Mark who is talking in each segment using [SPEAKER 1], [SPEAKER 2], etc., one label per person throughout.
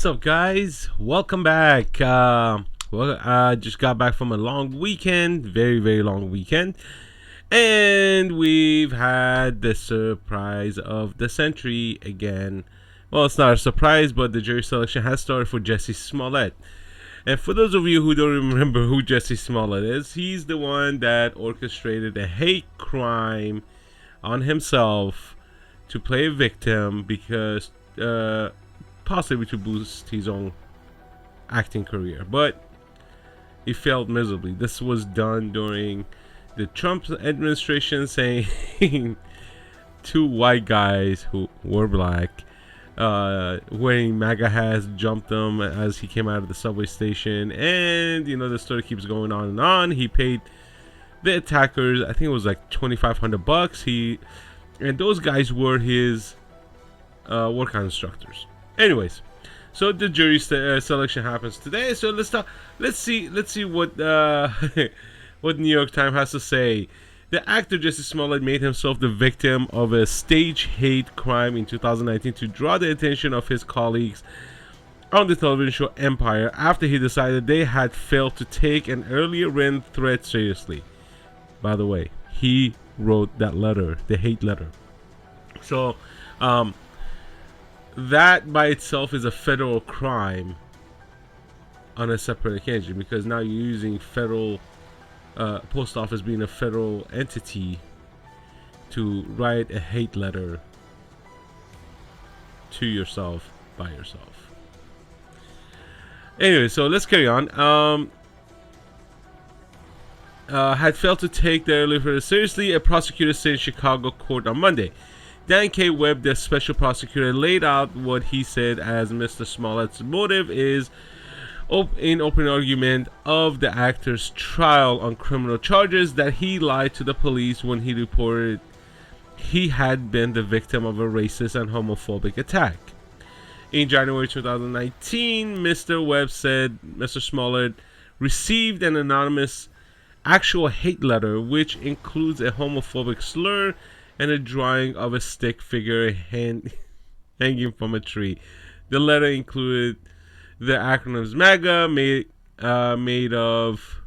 [SPEAKER 1] What's up, guys? Welcome back. I just got back from a long weekend, very long weekend, and we've had the surprise of the century again. Well, it's not a surprise, but the jury selection has started for Jussie Smollett. And for those of you who don't remember who Jussie Smollett is, he's the one that orchestrated a hate crime on himself to play a victim because possibly to boost his own acting career, but he failed miserably. This was done during the Trump administration, saying two white guys who were black wearing MAGA hats jumped him as he came out of the subway station, and the story keeps going on and on. He paid the attackers, I think it was like $2,500. And those guys were his workout instructors. Anyways, so the jury selection happens today. So let's see what what New York Times has to say. The actor Jussie Smollett made himself the victim of a stage hate crime in 2019 to draw the attention of his colleagues on the television show Empire after he decided they had failed to take an earlier written threat seriously. By the way, he wrote that letter, the hate letter. So, that by itself is a federal crime on a separate occasion, because now you're using federal post office being a federal entity to write a hate letter to yourself by yourself. Anyway, so let's carry on. Had failed to take the earlier letter seriously, a prosecutor said in Chicago court on Monday. Dan K. Webb, the special prosecutor, laid out what he said as Mr. Smollett's motive is in open argument of the actor's trial on criminal charges that he lied to the police when he reported he had been the victim of a racist and homophobic attack. In January 2019, Mr. Webb said Mr. Smollett received an anonymous actual hate letter which includes a homophobic slur and a drawing of a stick figure hanging from a tree. The letter included the acronyms MAGA, made of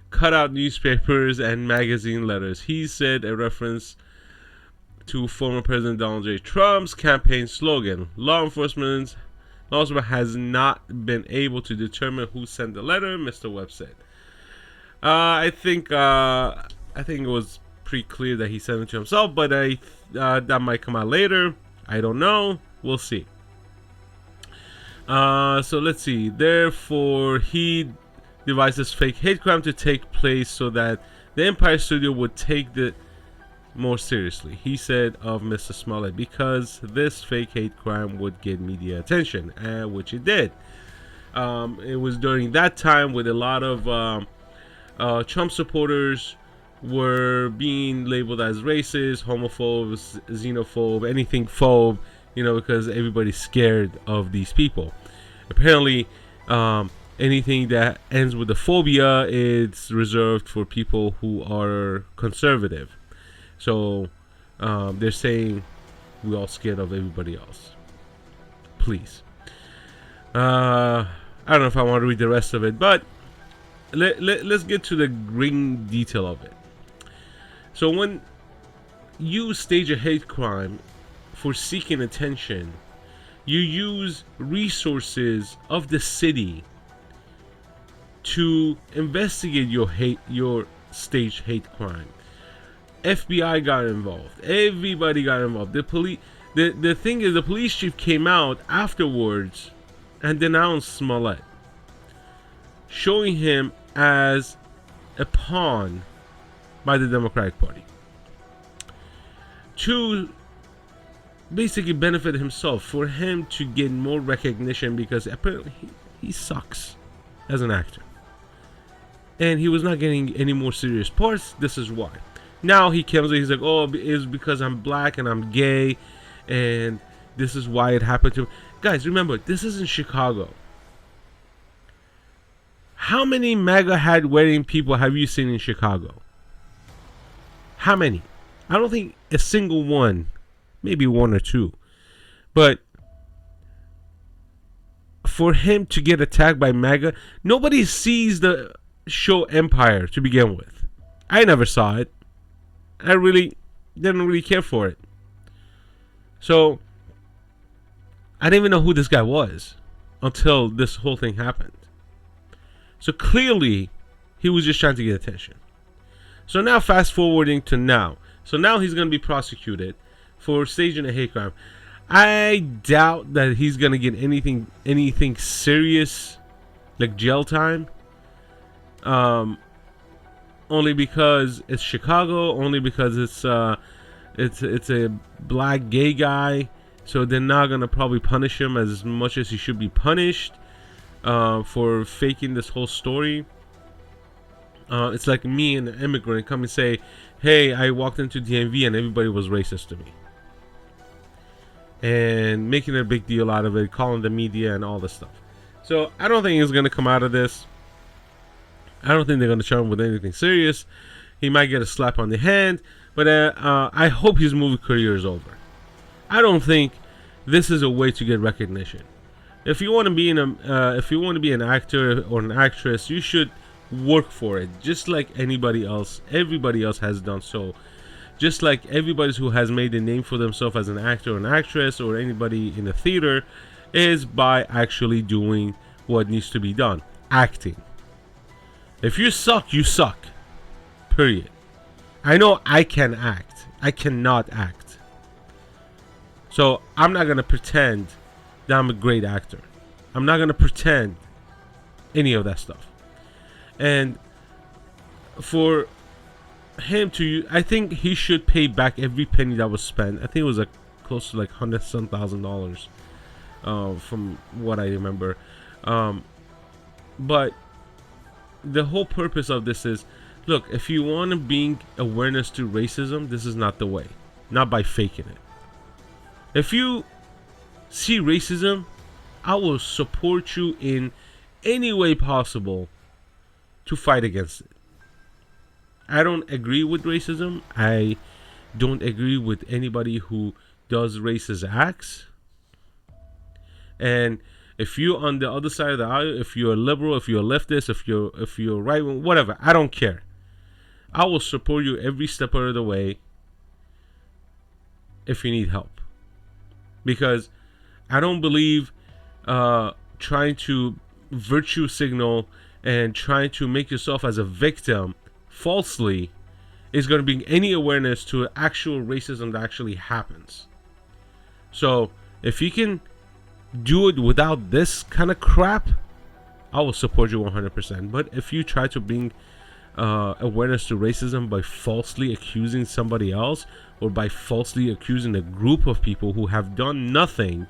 [SPEAKER 1] cutout newspapers and magazine letters. He said a reference to former President Donald J. Trump's campaign slogan. Law enforcement has not been able to determine who sent the letter, Mr. Webb said. I think it was pretty clear that he sent it to himself, but that might come out later. I don't know. We'll see. So let's see. Therefore, he devised this fake hate crime to take place so that the Empire Studio would take it more seriously. He said of Mr. Smollett, because this fake hate crime would get media attention, which it did. It was during that time with a lot of Trump supporters were being labeled as racist, homophobes, xenophobe, anything phobe, because everybody's scared of these people. Apparently, anything that ends with a phobia is reserved for people who are conservative. So they're saying we're all scared of everybody else. Please. I don't know if I want to read the rest of it, but let's get to the grim detail of it. So when you stage a hate crime for seeking attention, you use resources of the city to investigate your staged hate crime. FBI got involved. Everybody got involved. The thing is, the police chief came out afterwards and denounced Smollett, showing him as a pawn by the Democratic Party to basically benefit himself, for him to get more recognition, because apparently he sucks as an actor and he was not getting any more serious parts. This is why. Now he comes and he's like, oh, it's because I'm black and I'm gay and this is why it happened to me. Guys, remember, this is in Chicago. How many MAGA hat wearing people have you seen in Chicago? How many? I don't think a single one. Maybe one or two. But for him to get attacked by MAGA, nobody sees the show Empire to begin with. I never saw it. I really didn't really care for it. So I didn't even know who this guy was until this whole thing happened. So clearly he was just trying to get attention. So now fast forwarding to now. So now he's going to be prosecuted for staging a hate crime. I doubt that he's going to get anything serious like jail time. Only because it's Chicago, only because it's a black gay guy, so they're not gonna probably punish him as much as he should be punished for faking this whole story. It's like me and an immigrant come and say, hey, I walked into DMV and everybody was racist to me, and making a big deal out of it, calling the media and all this stuff. So I don't think he's gonna come out of this. I don't think they're going to charge him with anything serious. He might get a slap on the hand, but I hope his movie career is over. I don't think this is a way to get recognition. If you want to be an actor or an actress, you should work for it, just like anybody else. Everybody else has done so. Just like everybody who has made a name for themselves as an actor or an actress or anybody in the theater is by actually doing what needs to be done, acting. If you suck, you suck. Period. I know I can act. I cannot act. So I'm not going to pretend that I'm a great actor. I'm not going to pretend any of that stuff. And for him to, I think he should pay back every penny that was spent. I think it was like close to like $100,000 from what I remember. But the whole purpose of this is, look, if you want to bring awareness to racism, this is not the way. Not by faking it. If you see racism, I will support you in any way possible to fight against it. I don't agree with racism. I don't agree with anybody who does racist acts. And if you're on the other side of the aisle, if you're a liberal, if you're a leftist, if you're right wing, whatever, I don't care. I will support you every step of the way if you need help. Because I don't believe trying to virtue signal and trying to make yourself as a victim falsely is going to bring any awareness to actual racism that actually happens. So if you can do it without this kind of crap, I will support you 100%. But if you try to bring awareness to racism by falsely accusing somebody else, or by falsely accusing a group of people who have done nothing,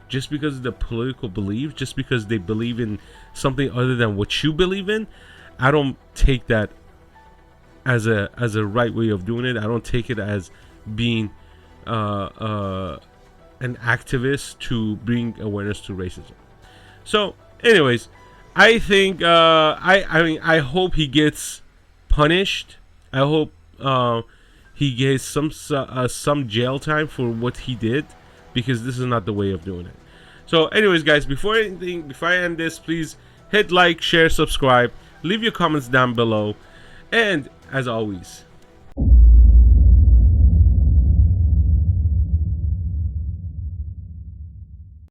[SPEAKER 1] just because of their political beliefs, just because they believe in something other than what you believe in, I don't take that as a right way of doing it. I don't take it as being an activist to bring awareness to racism. So anyways, I think I hope he gets punished. I hope he gets some jail time for what he did, because this is not the way of doing it. So anyways, guys, before I end this, please hit like, share, subscribe, leave your comments down below, and as always,